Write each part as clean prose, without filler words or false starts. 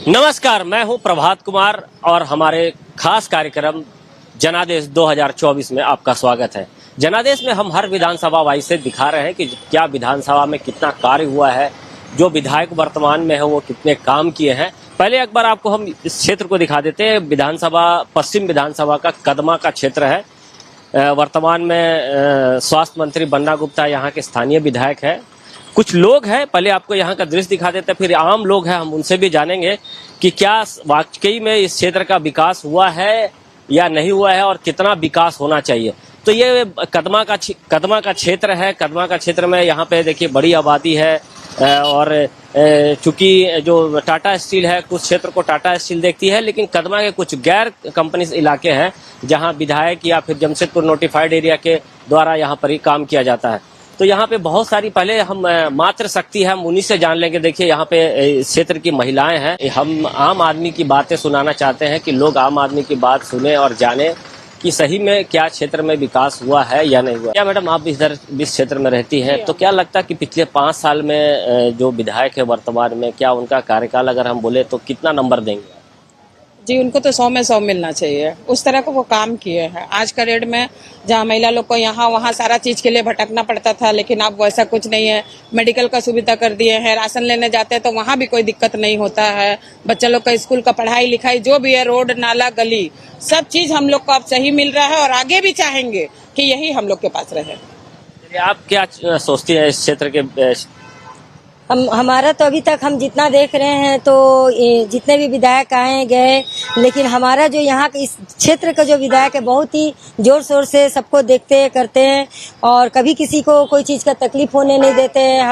नमस्कार, मैं हूं प्रभात कुमार और हमारे खास कार्यक्रम जनादेश 2024 में आपका स्वागत है। जनादेश में हम हर विधानसभा वाइज से दिखा रहे हैं कि क्या विधानसभा में कितना कार्य हुआ है, जो विधायक वर्तमान में है वो कितने काम किए हैं। पहले एक बार आपको हम इस क्षेत्र को दिखा देते हैं। विधानसभा पश्चिम विधानसभा का कदमा का क्षेत्र है। वर्तमान में स्वास्थ्य मंत्री बन्ना गुप्ता यहाँ के स्थानीय विधायक है। कुछ लोग हैं, पहले आपको यहाँ का दृश्य दिखा देते हैं, फिर आम लोग हैं, हम उनसे भी जानेंगे कि क्या वाकई में इस क्षेत्र का विकास हुआ है या नहीं हुआ है और कितना विकास होना चाहिए। तो ये कदमा का क्षेत्र है। कदमा का क्षेत्र में यहाँ पे देखिए बड़ी आबादी है और चूंकि जो टाटा स्टील है, कुछ क्षेत्र को टाटा स्टील देखती है, लेकिन कदमा के कुछ गैर कंपनी इलाके हैं जहाँ विधायक या फिर जमशेदपुर नोटिफाइड एरिया के द्वारा यहाँ पर ही काम किया जाता है। तो यहाँ पे बहुत सारी, पहले हम मात्र शक्ति है, हम उन्हीं से जान लेंगे। देखिए यहाँ पे क्षेत्र की महिलाएं हैं। हम आम आदमी की बातें सुनाना चाहते हैं कि लोग आम आदमी की बात सुने और जाने कि सही में क्या क्षेत्र में विकास हुआ है या नहीं हुआ। क्या मैडम, आप इस क्षेत्र में रहती हैं, तो क्या लगता है कि पिछले 5 साल में जो विधायक है वर्तमान में, क्या उनका कार्यकाल अगर हम बोले तो कितना नंबर देंगे? जी, उनको तो 100 में 100 मिलना चाहिए। उस तरह को वो काम किए हैं। आज का डेट में जहाँ महिला लोग को यहाँ वहाँ सारा चीज के लिए भटकना पड़ता था, लेकिन अब वैसा कुछ नहीं है। मेडिकल का सुविधा कर दिए हैं। राशन लेने जाते हैं तो वहाँ भी कोई दिक्कत नहीं होता है। बच्चा लोग का स्कूल का पढ़ाई लिखाई जो भी है, रोड नाला गली सब चीज हम लोग को अब सही मिल रहा है और आगे भी चाहेंगे कि यही हम लोग के पास रहे। आप क्या सोचती हैं इस क्षेत्र के? हमारा तो अभी तक हम जितना देख रहे हैं तो जितने भी विधायक आए गए, लेकिन हमारा जो यहाँ इस क्षेत्र का जो विधायक है बहुत ही जोर शोर से सबको देखते करते हैं और कभी किसी को कोई चीज का तकलीफ होने नहीं देते हैं।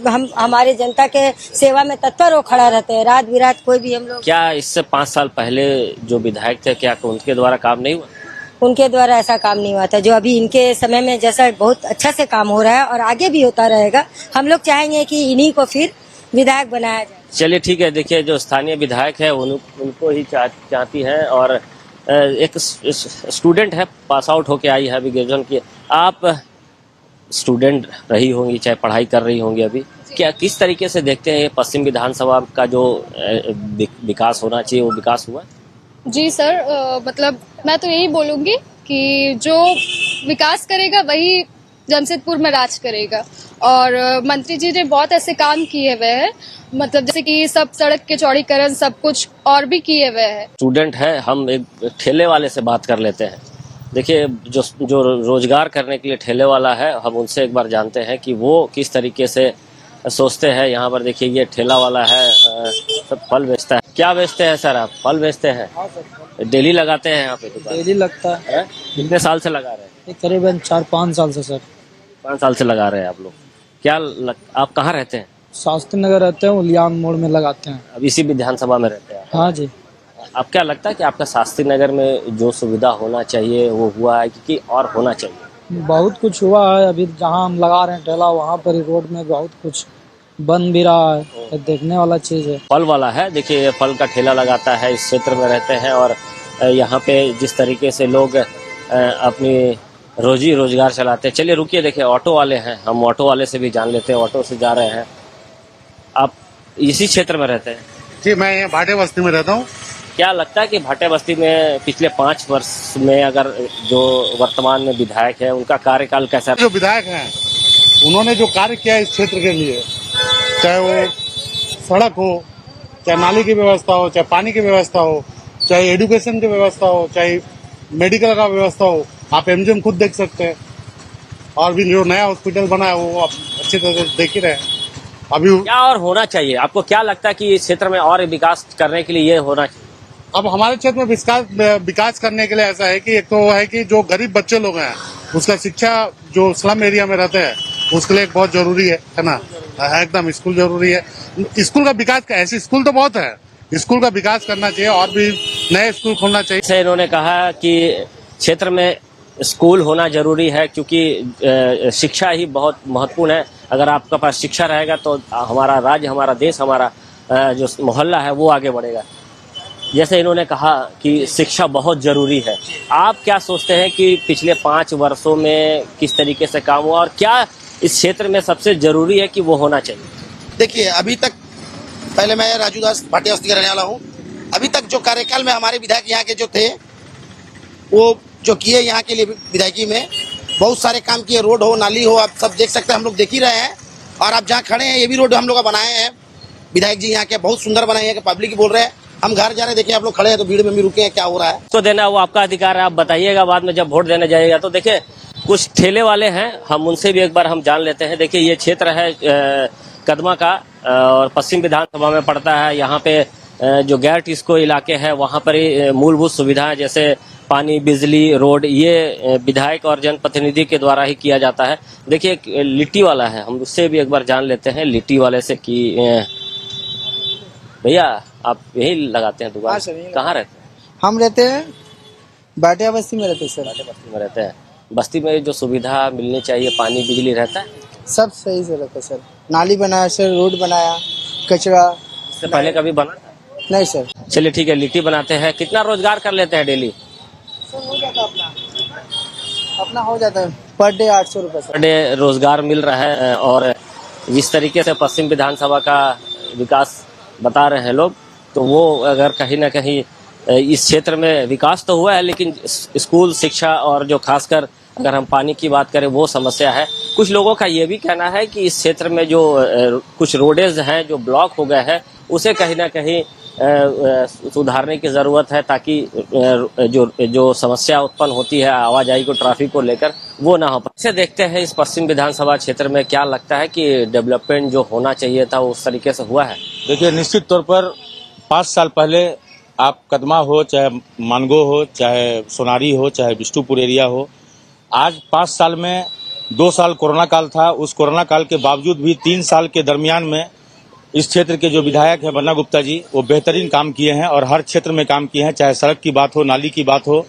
हम हमारे जनता के सेवा में तत्पर हो खड़ा रहते हैं, रात बिरात कोई भी हम लोग। क्या इससे 5 साल पहले जो विधायक थे, क्या उनके द्वारा काम नहीं हुआ? उनके द्वारा ऐसा काम नहीं हुआ था जो अभी इनके समय में जैसा बहुत अच्छा से काम हो रहा है और आगे भी होता रहेगा। हम लोग चाहेंगे कि इन्हीं को फिर विधायक बनाया जाए। चलिए ठीक है। देखिए जो स्थानीय विधायक है उनको ही चाहती है और एक स्टूडेंट है, पास आउट होके आई है अभी ग्रेजुएशन की। आप स्टूडेंट रही होंगी, चाहे पढ़ाई कर रही होंगी अभी, क्या किस तरीके से देखते हैं पश्चिम विधानसभा का जो विकास होना चाहिए वो विकास हुआ? जी सर, मतलब मैं तो यही बोलूंगी कि जो विकास करेगा वही जमशेदपुर में राज करेगा। और मंत्री जी ने बहुत ऐसे काम किए हुए हैं, मतलब जैसे कि सब सड़क के चौड़ीकरण सब कुछ और भी किए हुए हैं। स्टूडेंट है, हम एक ठेले वाले से बात कर लेते हैं। देखिए जो रोजगार करने के लिए ठेले वाला है, हम उनसे एक बार जानते हैं कि वो किस तरीके से सोचते हैं। यहाँ पर देखिए ये ठेला वाला है, सब फल बेचता है। क्या बेचते हैं सर आप? फल बेचते हैं? हाँ सर, डेली लगाते हैं यहाँ पे दुकान? डेली लगता है। कितने साल से लगा रहे हैं? करीबन 4-5 साल से सर। 5 साल से लगा रहे हैं आप लोग। आप कहाँ रहते हैं? शास्त्री नगर रहते हैं, उलियान मोड़ में लगाते हैं। अब इसी विधानसभा में रहते हैं? हाँ जी। आप क्या लगता है कि आपका शास्त्री नगर में जो सुविधा होना चाहिए वो हुआ है कि और होना चाहिए? बहुत कुछ हुआ है। अभी जहाँ हम लगा रहे हैं ठेला, वहाँ पर ही रोड में बहुत कुछ बन भी रहा है, देखने वाला चीज है। फल वाला है, देखिए ये फल का ठेला लगाता है, इस क्षेत्र में रहते हैं और यहाँ पे जिस तरीके से लोग अपनी रोजी रोजगार चलाते हैं। चलिए रुकिए, देखिए ऑटो वाले हैं, हम ऑटो वाले से भी जान लेते हैं। ऑटो से जा रहे हैं। आप इसी क्षेत्र में रहते हैं? जी, मैं यहाँ भाटे बस्ती में रहता हूँ। क्या लगता है कि भाटे बस्ती में पिछले 5 वर्ष में अगर जो वर्तमान में विधायक है उनका कार्यकाल कैसा? जो विधायक हैं उन्होंने जो कार्य किया इस क्षेत्र के लिए, चाहे वो सड़क हो, चाहे नाली की व्यवस्था हो, चाहे पानी की व्यवस्था हो, चाहे एजुकेशन की व्यवस्था हो, चाहे मेडिकल का व्यवस्था हो, आप एमजीएम खुद देख सकते हैं। और भी जो नया हॉस्पिटल बना है वो आप अच्छी तरह से देख ही रहे हैं। अभी क्या और होना चाहिए? आपको क्या लगता है कि इस क्षेत्र में और विकास करने के लिए ये होना चाहिए? अब हमारे क्षेत्र में विकास करने के लिए ऐसा है कि एक तो है कि जो गरीब बच्चे लोग हैं उसका शिक्षा, जो स्लम एरिया में रहते हैं उसके लिए बहुत जरूरी है ना। एकदम स्कूल जरूरी है। स्कूल का विकास, ऐसे स्कूल तो बहुत है, स्कूल का विकास करना चाहिए और भी नए स्कूल खोलना चाहिए। से इन्होंने कहा कि क्षेत्र में स्कूल होना जरूरी है क्योंकि शिक्षा ही बहुत महत्वपूर्ण है। अगर आपके पास शिक्षा रहेगा तो हमारा राज्य, हमारा देश, हमारा जो मोहल्ला है वो आगे बढ़ेगा। जैसे इन्होंने कहा कि शिक्षा बहुत जरूरी है। आप क्या सोचते हैं कि पिछले 5 वर्षों में किस तरीके से काम हुआ और क्या इस क्षेत्र में सबसे जरूरी है कि वो होना चाहिए? देखिए, अभी तक पहले मैं राजू दास भाटिया बस्ती का रहने वाला हूँ। अभी तक जो कार्यकाल में हमारे विधायक यहाँ के जो थे वो जो किए यहाँ के लिए विधायकी में बहुत सारे काम किए, रोड हो नाली हो, आप सब देख सकते हैं, हम लोग देख ही रहे हैं। और आप जहाँ खड़े हैं ये भी रोड हम लोग बनाए हैं विधायक जी यहाँ के, बहुत सुंदर बनाए हैं। पब्लिक बोल रहे हैं हम घर जा रहे हैं, देखिए आप लोग खड़े हैं तो भीड़ में भी रुके हैं, क्या हो रहा है। तो देना वो आपका अधिकार है, आप बताइएगा बाद में जब वोट देने जाइएगा। तो देखिए कुछ ठेले वाले हैं, हम उनसे भी एक बार हम जान लेते हैं। देखिए ये क्षेत्र है कदमा का और पश्चिम विधानसभा में पड़ता है। यहाँ पे जो गैर टिस्को इलाके हैं वहाँ पर ही मूलभूत सुविधाएं जैसे पानी, बिजली, रोड ये विधायक और जनप्रतिनिधि के द्वारा ही किया जाता है। देखिए एक लिट्टी वाला है, हम उससे भी एक बार जान लेते हैं लिट्टी वाले से कि भैया आप यही लगाते हैं दुकान? कहाँ रहते हैं? हम रहते हैं भाटिया बस्ती में रहते हैं सर। भाटिया बस्ती में रहते हैं। बस्ती में जो सुविधा मिलनी चाहिए, पानी, बिजली रहता है? सब सही से रहता है सर। नाली बनाया सर, रोड बनाया, कचरा इससे पहले कभी बना था? नहीं सर। चलिए ठीक है, लिट्टी बनाते हैं। कितना रोजगार कर लेते हैं डेली? सर हो जाता अपना हो जाता है पर डे 800 रुपये पर डे रोजगार मिल रहा है। और जिस तरीके से पश्चिम विधानसभा का विकास बता रहे हैं लोग, तो वो अगर कहीं ना कहीं इस क्षेत्र में विकास तो हुआ है, लेकिन स्कूल शिक्षा और जो खासकर अगर हम पानी की बात करें वो समस्या है। कुछ लोगों का ये भी कहना है कि इस क्षेत्र में जो कुछ रोडेज हैं जो ब्लॉक हो गए हैं उसे कहीं ना कहीं सुधारने की जरूरत है, ताकि जो समस्या उत्पन्न होती है आवाजाही को, ट्रैफिक को लेकर, वो ना हो पाए। इसे देखते हैं इस पश्चिम विधानसभा क्षेत्र में क्या लगता है कि डेवलपमेंट जो होना चाहिए था वो उस तरीके से हुआ है। देखिए निश्चित तौर पर 5 साल पहले आप कदमा हो, चाहे मानगो हो, चाहे सोनारी हो, चाहे बिष्टुपुर एरिया हो, आज 5 साल में 2 साल कोरोना काल था। उस कोरोना काल के बावजूद भी 3 साल के दरमियान में इस क्षेत्र के जो विधायक हैं बन्ना गुप्ता जी, वो बेहतरीन काम किए हैं और हर क्षेत्र में काम किए हैं। चाहे सड़क की बात हो, नाली की बात हो,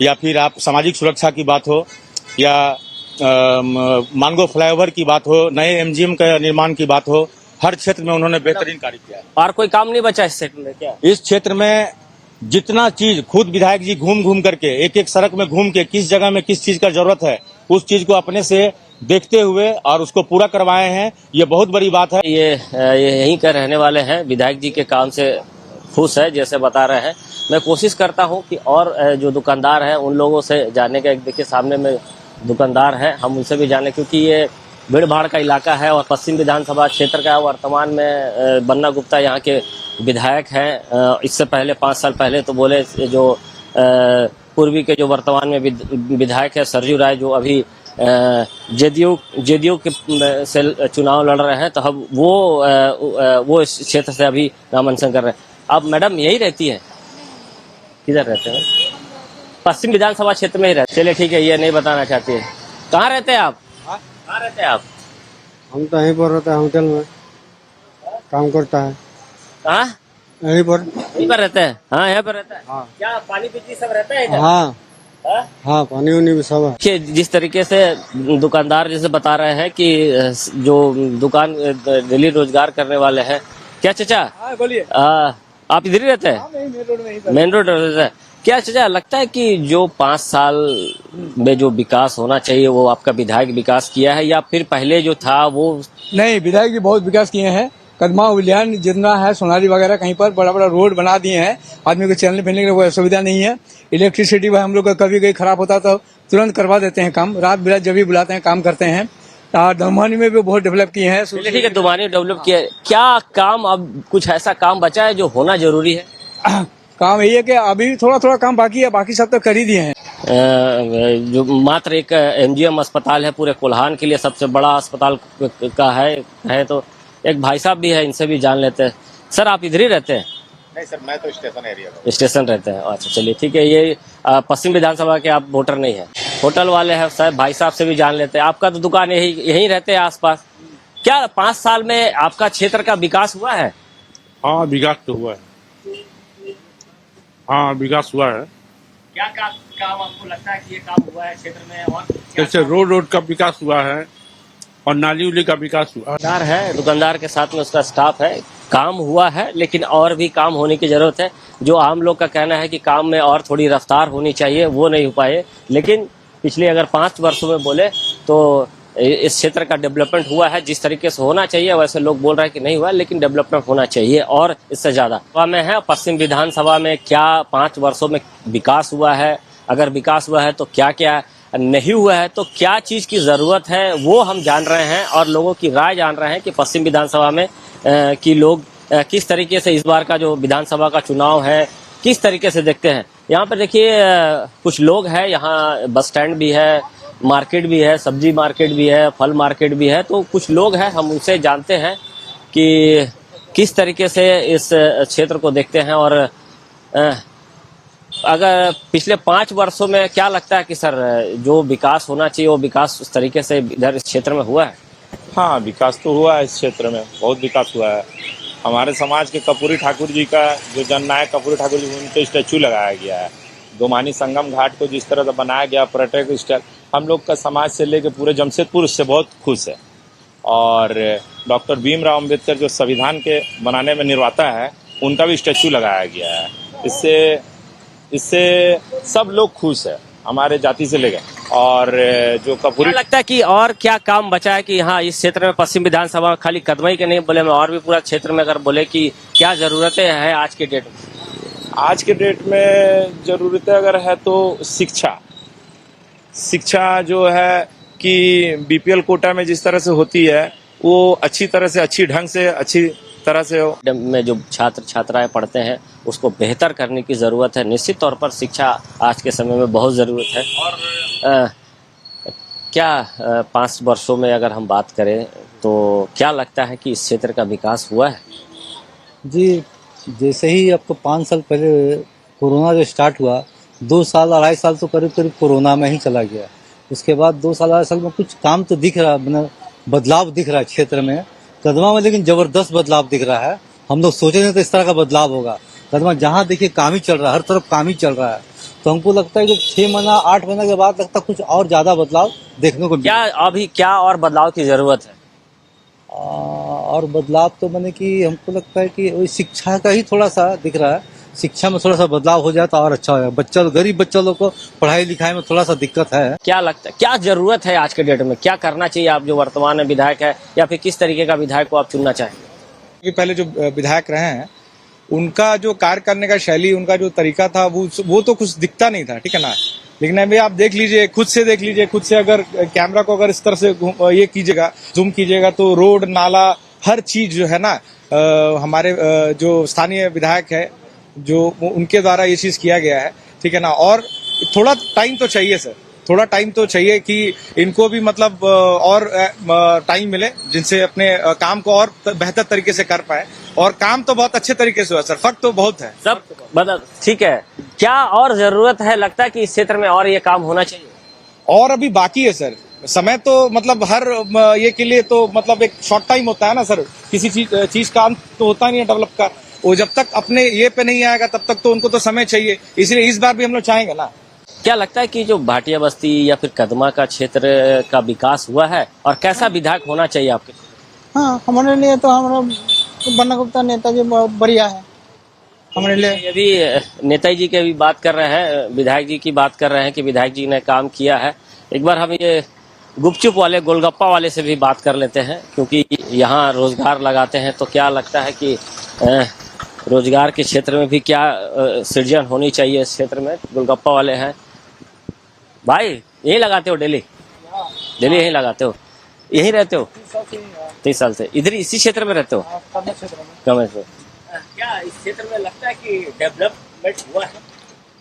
या फिर आप सामाजिक सुरक्षा की बात हो, या मानगो फ्लाईओवर की बात हो, नए MGM का निर्माण की बात हो, हर क्षेत्र में उन्होंने बेहतरीन कार्य किया है। और कोई काम नहीं बचा इस क्षेत्र में क्या? इस क्षेत्र में जितना चीज खुद विधायक जी घूम घूम करके एक एक सड़क में घूम के किस जगह में किस चीज का जरूरत है उस चीज को अपने से देखते हुए और उसको पूरा करवाए हैं, ये बहुत बड़ी बात है। ये यहीं का रहने वाले हैं, विधायक जी के काम से खुश है जैसे बता रहे हैं। मैं कोशिश करता हूं कि और जो दुकानदार हैं उन लोगों से जानने का, एक देखिए सामने में दुकानदार हैं, हम उनसे भी जाने, क्योंकि ये भीड़ भाड़ का इलाका है और पश्चिम विधानसभा क्षेत्र का वर्तमान में बन्ना गुप्ता यहाँ के विधायक हैं। इससे पहले 5 साल पहले तो बोले जो पूर्वी के जो वर्तमान में विधायक है सरजू राय, जो अभी जेडीयू के से चुनाव लड़ रहे हैं, तो हम वो इस क्षेत्र से अभी नामांकन कर रहे हैं। अब मैडम यही रहती है? किधर रहते हैं? पश्चिम विधानसभा क्षेत्र में ही रहते। चलिए ठीक है, ये नहीं बताना चाहती है। कहाँ रहते हैं आप? कहाँ रहते हैं आप? हम तो यहीं पर रहते हैं, होटल में काम करता है। कहाँ? यहीं पर रहते हैं। हाँ यहाँ पर रहता है। हाँ। क्या पानी बिजली सब रहता है इधर? हाँ हाँ, पानी उनी भी सब है। जिस तरीके से दुकानदार जैसे बता रहे हैं कि जो दुकान डेली रोजगार करने वाले हैं। क्या चाचा? बोलिए। आप इधर ही रहते हैं? मेन रोड रहते हैं। क्या चाचा लगता है कि जो 5 साल में जो विकास होना चाहिए वो आपका विधायक विकास किया है, या फिर पहले जो था वो? नहीं, विधायक जी बहुत विकास किए हैं। कदमा उलियान जितना है, सोनारी वगैरह कहीं पर बड़ा बड़ा रोड बना दिए हैं। आदमी को चलने फिरने की कोई सुविधा नहीं है। इलेक्ट्रिसिटी हम लोग का कभी कभी खराब होता तो तुरंत करवा देते हैं काम, रात बिरात जब भी बुलाते हैं काम करते हैं। और दमोहनी में भी बहुत डेवलप किए हैं। ठीक है, दमोहनी डेवलप किया। क्या काम अब कुछ ऐसा काम बचा है जो होना जरूरी है? काम यही है कि अभी थोड़ा थोड़ा काम बाकी है, बाकी सब तो कर ही दिए हैं। जो मात्र एक MGM अस्पताल है पूरे कोल्हान के लिए, सबसे बड़ा अस्पताल का है तो एक भाई साहब भी है, इनसे भी जान लेते हैं। सर आप इधर ही रहते हैं? नहीं सर, मैं तो स्टेशन एरिया स्टेशन रहते हैं। अच्छा चलिए ठीक है, ये पश्चिम विधानसभा के आप वोटर नहीं है, होटल वाले हैं। सर भाई साहब से भी जान लेते हैं। आपका तो दुकान यहीं रहते हैं आसपास। क्या 5 साल में आपका क्षेत्र का विकास हुआ है? हाँ विकास तो हुआ है। हाँ विकास हुआ है। क्या काम आपको लगता है कि ये काम हुआ है क्षेत्र में? और जैसे रोड का विकास हुआ है और नाली उली का विकास हुआ है। दुकानदार के साथ में उसका स्टाफ है। काम हुआ है लेकिन और भी काम होने की जरूरत है। जो आम लोग का कहना है कि काम में और थोड़ी रफ्तार होनी चाहिए, वो नहीं हो पाए। लेकिन पिछले अगर 5 वर्षों में बोले तो इस क्षेत्र का डेवलपमेंट हुआ है जिस तरीके से होना चाहिए? वैसे लोग बोल रहे हैं कि नहीं हुआ, लेकिन डेवलपमेंट होना चाहिए और इससे ज्यादा में है। पश्चिम विधानसभा में क्या 5 वर्षों में विकास हुआ है? अगर विकास हुआ है तो क्या क्या नहीं हुआ है, तो क्या चीज की जरूरत है वो हम जान रहे हैं और लोगों की राय जान रहे हैं कि पश्चिम विधानसभा में कि लोग किस तरीके से इस बार का जो विधानसभा का चुनाव है किस तरीके से देखते हैं। यहाँ पर देखिए कुछ लोग हैं, यहाँ बस स्टैंड भी है, मार्केट भी है, सब्जी मार्केट भी है, फल मार्केट भी है, तो कुछ लोग हैं, हम उनसे जानते हैं कि किस तरीके से इस क्षेत्र को देखते हैं और अगर पिछले 5 वर्षों में क्या लगता है कि सर जो विकास होना चाहिए वो विकास उस तरीके से इधर इस क्षेत्र में हुआ है? हाँ, विकास तो हुआ है, इस क्षेत्र में बहुत विकास हुआ है। हमारे समाज के कर्पूरी ठाकुर जी का जो जननायक कर्पूरी ठाकुर जी, उनके स्टैचू लगाया गया है। दोमानी संगम घाट को जिस तरह से बनाया गया पर्यटक स्थल, हम लोग का समाज से लेकर पूरे जमशेदपुर उससे बहुत खुश है। और डॉक्टर भीमराव अम्बेडकर जो संविधान के बनाने में निर्माता है, उनका भी स्टैचू लगाया गया है। इससे सब लोग खुश है, हमारे जाति से लेकर। और जो कर्पूरी लगता है कि और क्या काम बचा है कि यहाँ इस क्षेत्र में पश्चिम विधानसभा खाली कदमई के नहीं बोले, मैं और भी पूरा क्षेत्र में अगर बोले कि क्या जरूरतें हैं आज के डेट में? आज के डेट में जरूरतें अगर है तो शिक्षा जो है कि बीपीएल कोटा में जिस तरह से होती है वो अच्छी तरह से, अच्छी ढंग से, अच्छी तरह से हो। में जो छात्र छात्राएं पढ़ते हैं उसको बेहतर करने की जरूरत है। निश्चित तौर पर शिक्षा आज के समय में बहुत जरूरत है। और क्या 5 वर्षों में अगर हम बात करें तो क्या लगता है कि इस क्षेत्र का विकास हुआ है? जी, जैसे ही आपको 5 साल पहले कोरोना जो स्टार्ट हुआ, 2 साल 2.5 साल तो करीब करीब कोरोना में ही चला गया। उसके बाद 2 साल 2.5 साल में कुछ काम तो दिख रहा है, बदलाव दिख रहा है क्षेत्र में, कदमा में, लेकिन जबरदस्त बदलाव दिख रहा है। हम लोग सोचे नहीं तो इस तरह का बदलाव होगा। कदमा जहाँ देखिए काम ही चल रहा है, हर तरफ काम ही चल रहा है। तो हमको लगता है कि 6 महीना 8 महीने के बाद लगता है कुछ और ज्यादा बदलाव देखने को क्या और बदलाव की जरूरत है? और बदलाव तो मैंने कि हमको लगता है कि शिक्षा का ही थोड़ा सा दिख रहा है। शिक्षा में थोड़ा सा बदलाव हो जाए तो और अच्छा होगा। गरीब बच्चा लोग को पढ़ाई लिखाई में थोड़ा सा दिक्कत है। क्या लगता है क्या जरूरत है आज के डेट में? क्या करना चाहिए? आप जो वर्तमान में विधायक है या फिर किस तरीके का विधायक को आप चुनना चाहेंगे? पहले जो विधायक रहे हैं उनका जो कार्य करने का शैली, उनका जो तरीका था वो तो कुछ दिखता नहीं था, ठीक है ना। लेकिन अभी आप देख लीजिए, खुद से अगर कैमरा को अगर इस तरह से ये कीजिएगा, जूम कीजिएगा तो रोड नाला हर चीज जो है ना, हमारे जो स्थानीय विधायक है जो उनके द्वारा ये चीज किया गया है, ठीक है ना। और थोड़ा टाइम तो चाहिए सर, थोड़ा टाइम तो चाहिए कि इनको भी मतलब और टाइम मिले जिनसे अपने काम को और बेहतर तरीके से कर पाए। और काम तो बहुत अच्छे तरीके से हुआ सर, फर्क तो बहुत है सब मतलब ठीक है। क्या और जरूरत है लगता है कि इस क्षेत्र में और ये काम होना चाहिए? और अभी बाकी है सर, समय तो मतलब हर ये के लिए तो मतलब एक शॉर्ट टाइम होता है ना सर, किसी चीज का अंत तो होता नहीं है डेवलप का। वो जब तक अपने ये पे नहीं आएगा तब तक तो उनको तो समय चाहिए, इसलिए इस बार भी हम लोग चाहेंगे ना। क्या लगता है कि जो भाटिया बस्ती या फिर कदमा का क्षेत्र का विकास हुआ है और कैसा विधायक होना चाहिए आपके? हाँ, हमारे लिए तो हमारा बन्ना गुप्ता नेताजी बहुत बढ़िया है हमारे लिए। अभी नेताजी जी की भी बात कर रहे हैं, विधायक जी की बात कर रहे हैं कि विधायक जी ने काम किया है। एक बार हम ये गुपचुप वाले गोलगप्पा वाले से भी बात कर लेते हैं, क्योंकि यहाँ रोजगार लगाते हैं। तो क्या लगता है कि रोजगार के क्षेत्र में भी क्या सृजन होनी चाहिए इस क्षेत्र में? गोलगप्पा वाले हैं भाई, यही लगाते हो डेली यही लगाते हो? यही रहते हो 30 साल से इधर इसी क्षेत्र में रहते हो? कम से क्या इस क्षेत्र में लगता है कि डेवलपमेंट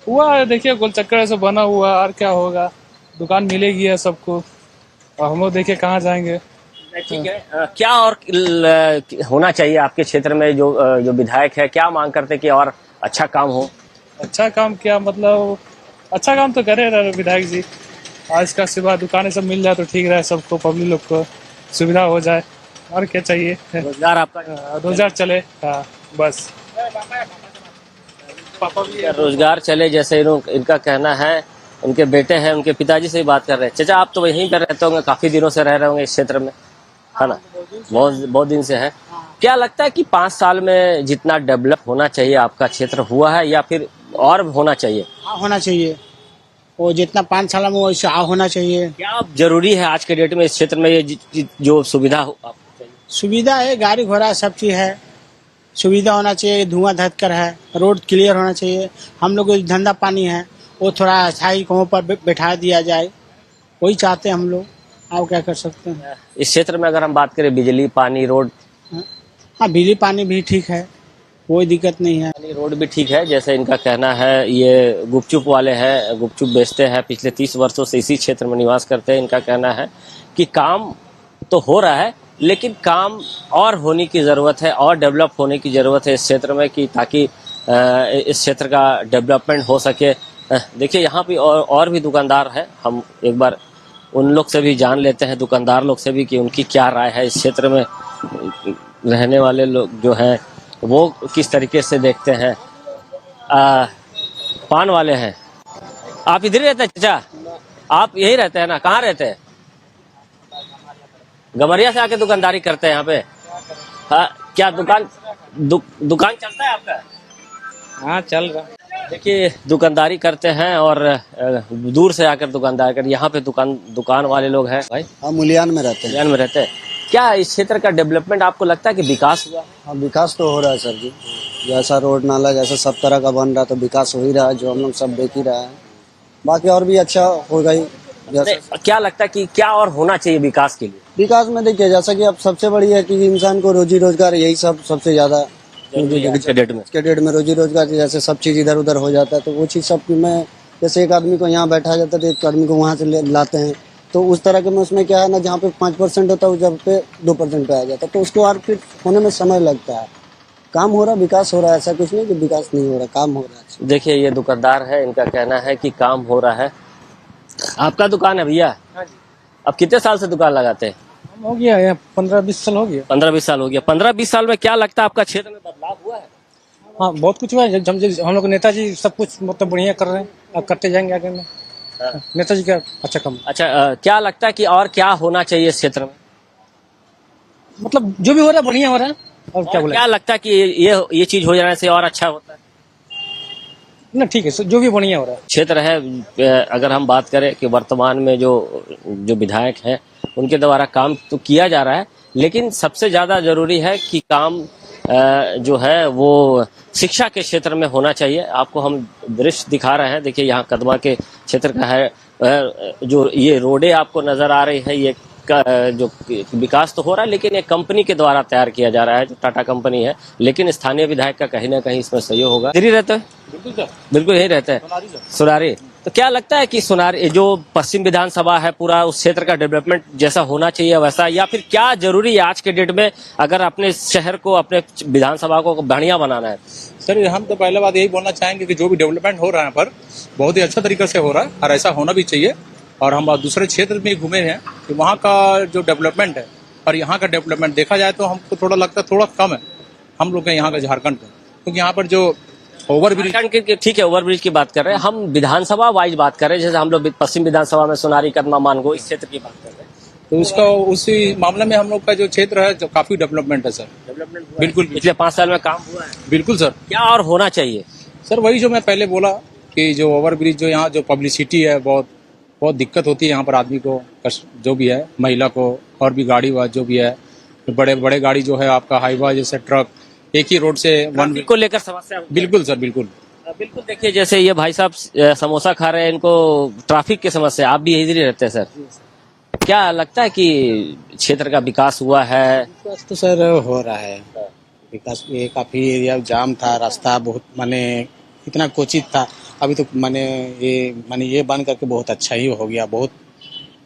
हुआ है? देखिए गोल चक्कर ऐसे बना हुआ, और क्या होगा, दुकान मिलेगी है सबको, और हम लोग देखिए कहाँ जाएंगे। ठीक है, क्या और होना चाहिए आपके क्षेत्र में? जो विधायक है क्या मांग करते कि और अच्छा काम हो? अच्छा काम क्या मतलब, अच्छा काम तो करे रहे विधायक जी। आज का सिवा दुकानें सब मिल जाए तो ठीक रहे, सबको पब्लिक लोग को सुविधा हो जाए, और क्या चाहिए। रोजगार आपका रोजगार चले, हाँ बस रोजगार चले, जैसे इनका कहना है। उनके बेटे हैं, उनके पिताजी से ही बात कर रहे हैं। चाचा आप तो वहीं पर रहते होंगे, काफी दिनों से रह रहे होंगे इस क्षेत्र में, है ना? बहुत दिन से है। क्या लगता है कि 5 साल में जितना डेवलप होना चाहिए आपका क्षेत्र हुआ है या फिर और होना चाहिए? हाँ, होना चाहिए। वो जितना 5 साल में वैसा होना चाहिए। क्या जरूरी है आज के डेट में इस क्षेत्र में ये जो सुविधा हो आपको चाहिए? सुविधा है, गाड़ी घोड़ा सब चीज है, सुविधा होना चाहिए, धुआं धक्कर है, रोड क्लियर होना चाहिए। हम लोग को धंधा पानी है वो थोड़ा स्थायी कहीं पर बैठा दिया जाए, वही चाहते हैं हम लोग। आप क्या कर सकते हैं। इस क्षेत्र में अगर हम बात करें बिजली पानी रोड, हाँ बिजली पानी भी ठीक है, कोई दिक्कत नहीं है। पानी रोड भी ठीक है। जैसे इनका कहना है, ये गुपचुप वाले हैं, गुपचुप बेचते हैं, पिछले 30 वर्षों से इसी क्षेत्र में निवास करते हैं। इनका कहना है कि काम तो हो रहा है लेकिन काम और होने की ज़रूरत है और डेवलप होने की ज़रूरत है इस क्षेत्र में, कि ताकि इस क्षेत्र का डेवलपमेंट हो सके। देखिए यहाँ पे और भी दुकानदार है, हम एक बार उन लोग से भी जान लेते हैं, दुकानदार लोग से भी, कि उनकी क्या राय है। इस क्षेत्र में रहने वाले लोग जो हैं वो किस तरीके से देखते हैं। पान वाले हैं, आप इधर ही रहते हैं चाचा? आप यही रहते हैं ना? कहाँ रहते हैं? गमरिया से आके दुकानदारी करते हैं यहाँ पे? हाँ, क्या दुकान चलता है आपका? हाँ चल रहा। देखिए दुकानदारी करते हैं और दूर से आकर दुकानदार कर, यहाँ पे दुकान वाले लोग हैं भाई। हम मुलियान में रहते हैं। मुलियान में रहते हैं। क्या इस क्षेत्र का डेवलपमेंट आपको लगता है कि विकास हुआ? हाँ विकास तो हो रहा है सर जी, जैसा रोड नाला जैसा सब तरह का बन रहा है तो विकास हो ही रहा है, जो हम लोग सब देख ही रहा है। बाकी और भी अच्छा होगा ही। क्या लगता है कि क्या और होना चाहिए विकास के लिए? विकास में देखिए, जैसा कि अब सबसे बड़ी है कि इंसान को रोजी रोजगार, यही सब सबसे ज्यादा डेट में रोजी रोजगार, जैसे सब चीज इधर उधर हो जाता है तो वो चीज सब में, जैसे एक आदमी को यहाँ बैठा जाता है तो एक आदमी को वहाँ से लाते हैं, तो उस तरह के में उसमें क्या है ना, जहाँ पे 5% होता है उस जगह पे 2% पे आ जाता है, तो उसको और फिर होने में समय लगता है। काम हो रहा, विकास हो रहा है, ऐसा कुछ नहीं कि विकास नहीं हो रहा, काम हो रहा है। देखिए ये दुकानदार है, इनका कहना है कि काम हो रहा है। आपका दुकान है भैया? अब कितने साल से दुकान लगाते हैं? हो गया 15-20 साल हो गया। 15-20 साल हो गया। 15-20 साल में क्या लगता है आपका क्षेत्र में बदलाव हुआ है? हाँ बहुत कुछ हुआ है। हम लोग नेताजी सब कुछ मतलब बढ़िया कर रहे हैं, अब करते जाएंगे आगे में। नेताजी का अच्छा काम। अच्छा, क्या लगता है कि और क्या होना चाहिए इस क्षेत्र में? मतलब जो भी हो रहा है बढ़िया हो रहा है। और क्या बोला, क्या लगता है कि ये चीज हो जाने से और अच्छा होता है? ना ठीक है, जो भी बढ़िया हो रहा है। क्षेत्र है, अगर हम बात करें कि वर्तमान में जो विधायक हैं उनके द्वारा काम तो किया जा रहा है, लेकिन सबसे ज्यादा जरूरी है कि काम जो है वो शिक्षा के क्षेत्र में होना चाहिए। आपको हम दृश्य दिखा रहे हैं, देखिए यहाँ कदमा के क्षेत्र का है, जो ये रोडें आपको नजर आ रही है, ये जो विकास तो हो रहा है लेकिन एक कंपनी के द्वारा तैयार किया जा रहा है, जो टाटा कंपनी है, लेकिन स्थानीय विधायक का कहीं ना कहीं इसमें सहयोग होगा। यही रहता है? बिल्कुल यही रहता है, सोनारी। तो क्या लगता है कि सोनारी जो पश्चिम विधानसभा है, पूरा उस क्षेत्र का डेवलपमेंट जैसा होना चाहिए वैसा, या फिर क्या जरूरी है आज के डेट में अगर अपने शहर को, अपने विधानसभा को बढ़िया बनाना है? सर हम तो पहले बात यही बोलना चाहेंगे कि जो भी डेवलपमेंट हो रहा है यहाँ पर बहुत ही अच्छा तरीके से हो रहा है और ऐसा होना भी चाहिए। और हम दूसरे क्षेत्र में घूमे हैं कि वहाँ का जो डेवलपमेंट है और यहाँ का डेवलपमेंट देखा जाए तो हमको थोड़ा लगता है थोड़ा कम है हम लोग के यहाँ का झारखंड का, क्योंकि यहाँ पर जो ओवरब्रिज, ठीक है ओवरब्रिज की बात कर रहे हैं हम, विधानसभा वाइज बात कर रहे हैं। जैसे हम लोग पश्चिम विधानसभा में सोनारी, कदमा, मानगो, इस क्षेत्र की बात कर रहे हैं, तो उसका उसी मामले में हम लोग का जो क्षेत्र है जो काफी डेवलपमेंट है सर। डेवलपमेंट बिल्कुल पिछले 5 साल में काम हुआ है। बिल्कुल सर। क्या और होना चाहिए? सर वही जो मैं पहले बोला कि जो ओवरब्रिज, जो यहाँ जो पब्लिसिटी है, बहुत दिक्कत होती है यहाँ पर आदमी को, जो भी है, महिला को, और भी गाड़ी जो भी है, बड़े बड़े गाड़ी जो है आपका हाईवा जैसे ट्रक, एक ही रोड से वन को लेकर समस्या। बिल्कुल सर, बिल्कुल बिल्कुल। देखिए जैसे ये भाई साहब समोसा खा रहे हैं, इनको ट्रैफिक की समस्या, आप भी इधर ही रहते हैं सर, क्या लगता है कि क्षेत्र का विकास हुआ है? विकास तो सर हो रहा है, विकास ये काफी एरिया जाम था, रास्ता बहुत माने इतना कोचित था, अभी तो माने ये बन करके बहुत अच्छा ही हो गया, बहुत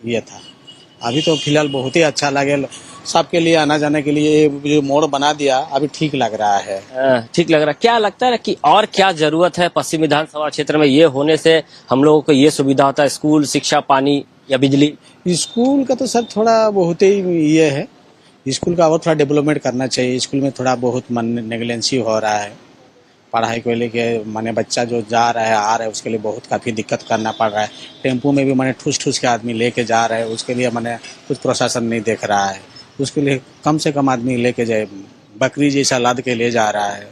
ये था, अभी तो फिलहाल बहुत ही अच्छा लगे सबके लिए, आना जाने के लिए जो मोड़ बना दिया अभी ठीक लग रहा है। ठीक लग रहा है। क्या लगता है कि और क्या जरूरत है पश्चिम विधानसभा क्षेत्र में ये होने से हम लोगों को ये सुविधा होता है, स्कूल, शिक्षा, पानी या बिजली? स्कूल का तो सर थोड़ा बहुत ही ये है, स्कूल का और थोड़ा डेवलपमेंट करना चाहिए। स्कूल में थोड़ा बहुत नेग्लेंसी हो रहा है, पढ़ाई को लेके माने बच्चा जो जा रहा है आ रहा है उसके लिए बहुत काफ़ी दिक्कत करना पड़ रहा है। टेम्पो में भी माने ठूस के आदमी लेके जा रहे हैं, उसके लिए माने कुछ प्रशासन नहीं देख रहा है, उसके लिए कम से कम आदमी लेके जाए, बकरी जैसा लाद के ले जा रहा है,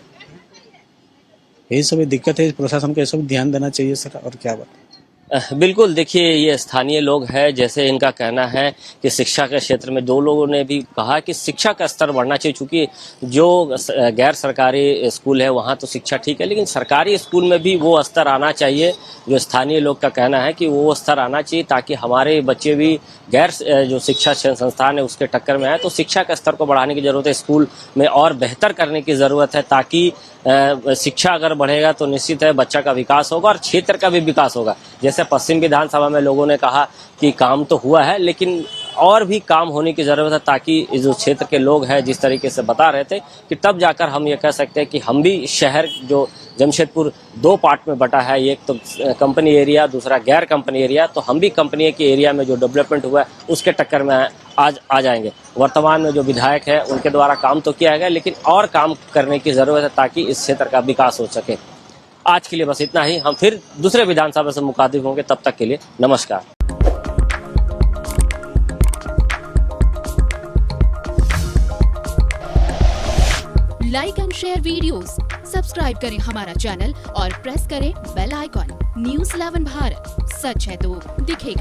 यही सब दिक्कत है। प्रशासन को ये सब ध्यान देना चाहिए सर, और क्या बात। बिल्कुल, देखिए ये स्थानीय लोग हैं, जैसे इनका कहना है कि शिक्षा के क्षेत्र में दो लोगों ने भी कहा कि शिक्षा का स्तर बढ़ना चाहिए, चूंकि जो गैर सरकारी स्कूल है वहाँ तो शिक्षा ठीक है, लेकिन सरकारी स्कूल में भी वो स्तर आना चाहिए। जो स्थानीय लोग का कहना है कि वो स्तर आना चाहिए ताकि हमारे बच्चे भी गैर जो शिक्षा संस्थान है उसके टक्कर में आए। तो शिक्षा के स्तर को बढ़ाने की जरूरत है, स्कूल में और बेहतर करने की जरूरत है, ताकि शिक्षा अगर बढ़ेगा तो निश्चित है बच्चा का विकास होगा और क्षेत्र का भी विकास होगा। जैसे पश्चिम विधानसभा में लोगों ने कहा कि काम तो हुआ है, लेकिन और भी काम होने की जरूरत है, ताकि इस जो क्षेत्र के लोग हैं जिस तरीके से बता रहे थे कि तब जाकर हम ये कह सकते हैं कि हम भी शहर जो जमशेदपुर दो पार्ट में बटा है, एक तो कंपनी एरिया, दूसरा गैर कंपनी एरिया, तो हम भी कंपनी के एरिया में जो डेवलपमेंट हुआ है उसके टक्कर में आज आ जाएंगे। वर्तमान में जो विधायक है उनके द्वारा काम तो किया गया, लेकिन और काम करने की जरूरत है ताकि इस क्षेत्र का विकास हो सके। आज के लिए बस इतना ही, हम फिर दूसरे विधानसभा से मुखातिब होंगे, तब तक के लिए नमस्कार। Like and share videos, subscribe करें हमारा चैनल और प्रेस करें बेल आइकॉन। न्यूज़ 11 भारत, सच है तो दिखेगा।